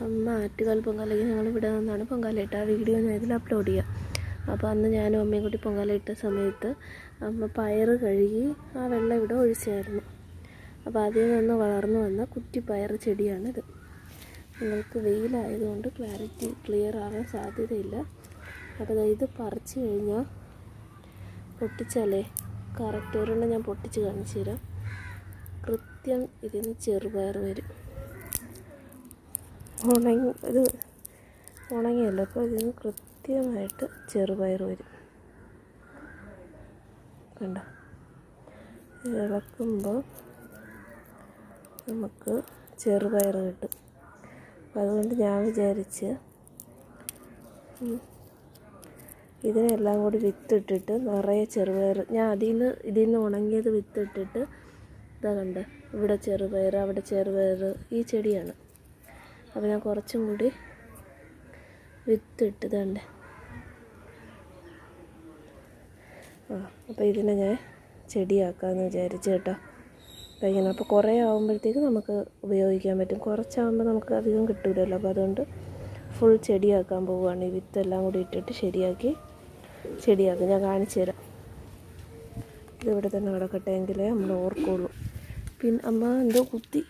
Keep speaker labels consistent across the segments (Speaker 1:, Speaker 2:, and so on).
Speaker 1: അമ്മ ആറ്റുകാൽ പൊങ്കാലയ്ക്ക് ഞങ്ങളിവിടെ നിന്നാണ് പൊങ്കാല ഇട്ട ആ വീഡിയോ ഞാൻ ഇതിൽ അപ്ലോഡ് ചെയ്യാം. അപ്പോൾ അന്ന് ഞാനും അമ്മയും കൂടി പൊങ്കാല ഇട്ട സമയത്ത് അമ്മ പയറ് കഴുകി ആ വെള്ളം ഇവിടെ ഒഴിച്ചായിരുന്നു. അപ്പോൾ അതിൽ നിന്ന് വളർന്നു വന്ന കുറ്റിപ്പയർ ചെടിയാണിത്. നിങ്ങൾക്ക് വെയിലായതുകൊണ്ട് ക്ലിയർ ആവാൻ സാധ്യതയില്ല. അപ്പോൾ ഇത് പറിച്ചു കഴിഞ്ഞാൽ പൊട്ടിച്ചാലേ കറക്റ്റ് ഒരെണ്ണം ഞാൻ പൊട്ടിച്ച് കാണിച്ചു തരാം. കൃത്യം ഇതിന് ചെറുപയർ വരും. ഇത് ഉണങ്ങിയല്ലോ, അപ്പോൾ ഇതിന് കൃത്യമായിട്ട് ചെറുപയർ വരും. കണ്ട, ഇളക്കുമ്പോൾ നമുക്ക് ചെറുപയർ കിട്ടും. അപ്പം അതുകൊണ്ട് ഞാൻ വിചാരിച്ച് ഇതിനെല്ലാം കൂടി വിത്തിട്ടിട്ട് നിറയെ ചെറുപയർ, ഞാൻ ഇതിൽ നിന്ന് ഉണങ്ങിയത് വിത്തിട്ടിട്ട് ഇതാ കണ്ട, ഇവിടെ ചെറുപയർ അവിടെ ചെറുപയർ, ഈ ചെടിയാണ്. അപ്പോൾ ഞാൻ കുറച്ചും കൂടി വിത്തിട്ട് ഇതണ്ട്. അപ്പോൾ ഇതിനെ ഞാൻ ചെടിയാക്കാമെന്ന് വിചാരിച്ചു കേട്ടോ. കഴിക്കണം. അപ്പോൾ കുറേ ആകുമ്പോഴത്തേക്ക് നമുക്ക് ഉപയോഗിക്കാൻ പറ്റും. കുറച്ചാകുമ്പോൾ നമുക്ക് അധികം കിട്ടില്ലല്ലോ. അപ്പോൾ അതുകൊണ്ട് ഫുൾ ചെടിയാക്കാൻ പോവുകയാണ്. ഈ വിത്തെല്ലാം കൂടി ഇട്ടിട്ട് ചെടിയാക്കും. ഞാൻ കാണിച്ചു തരാം. ഇതിവിടെ തന്നെ കിടക്കട്ടെ, എങ്കിലേ നമ്മൾ ഓർക്കുള്ളൂ. പിന്നെ അമ്മ എന്തോ കുത്തി,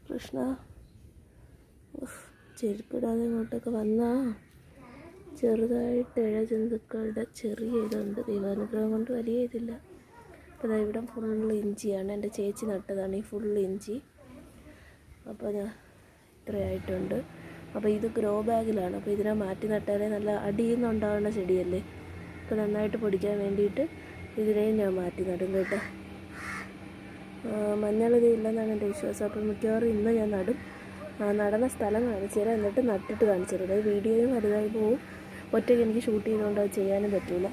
Speaker 1: കൃഷ്ണ ചെരുപ്പിടാതെ ഇങ്ങോട്ടൊക്കെ വന്നാ ചെറുതായിട്ട് ഇഴജന്തുക്കളുടെ ചെറിയ ഇതുണ്ട്. ദൈവാനുഗ്രഹം കൊണ്ട് വലിയ ഇതില്ല. അപ്പോൾ ഇവിടെ ഫുള്ള് ഇഞ്ചിയാണ്. എൻ്റെ ചേച്ചി നട്ടതാണ് ഈ ഫുള്ള് ഇഞ്ചി. അപ്പോൾ ഞാൻ ഇത്രയായിട്ടുണ്ട്. അപ്പോൾ ഇത് ഗ്രോ ബാഗിലാണ്. അപ്പോൾ ഇതിനെ മാറ്റി നട്ടാലേ നല്ല അടിയിൽ നിന്നുണ്ടാകുന്ന ചെടിയല്ലേ. അപ്പോൾ നന്നായിട്ട് പൊടിക്കാൻ വേണ്ടിയിട്ട് ഇതിനെയും ഞാൻ മാറ്റി നടും കേട്ടോ. മഞ്ഞളിത് ഇല്ലെന്നാണ് എൻ്റെ വിശ്വാസം. അപ്പോൾ മിക്കവാറും ഇന്ന് ഞാൻ നടും. നടന്ന സ്ഥലം കാണിച്ചു തരാം, എന്നിട്ട് നട്ടിട്ട് കാണിച്ചു തരാം. ഈ വീഡിയോയും വലുതായി പോവും. ഒറ്റയ്ക്ക് എനിക്ക് ഷൂട്ട് ചെയ്തുകൊണ്ട് അത് ചെയ്യാനും പറ്റില്ല.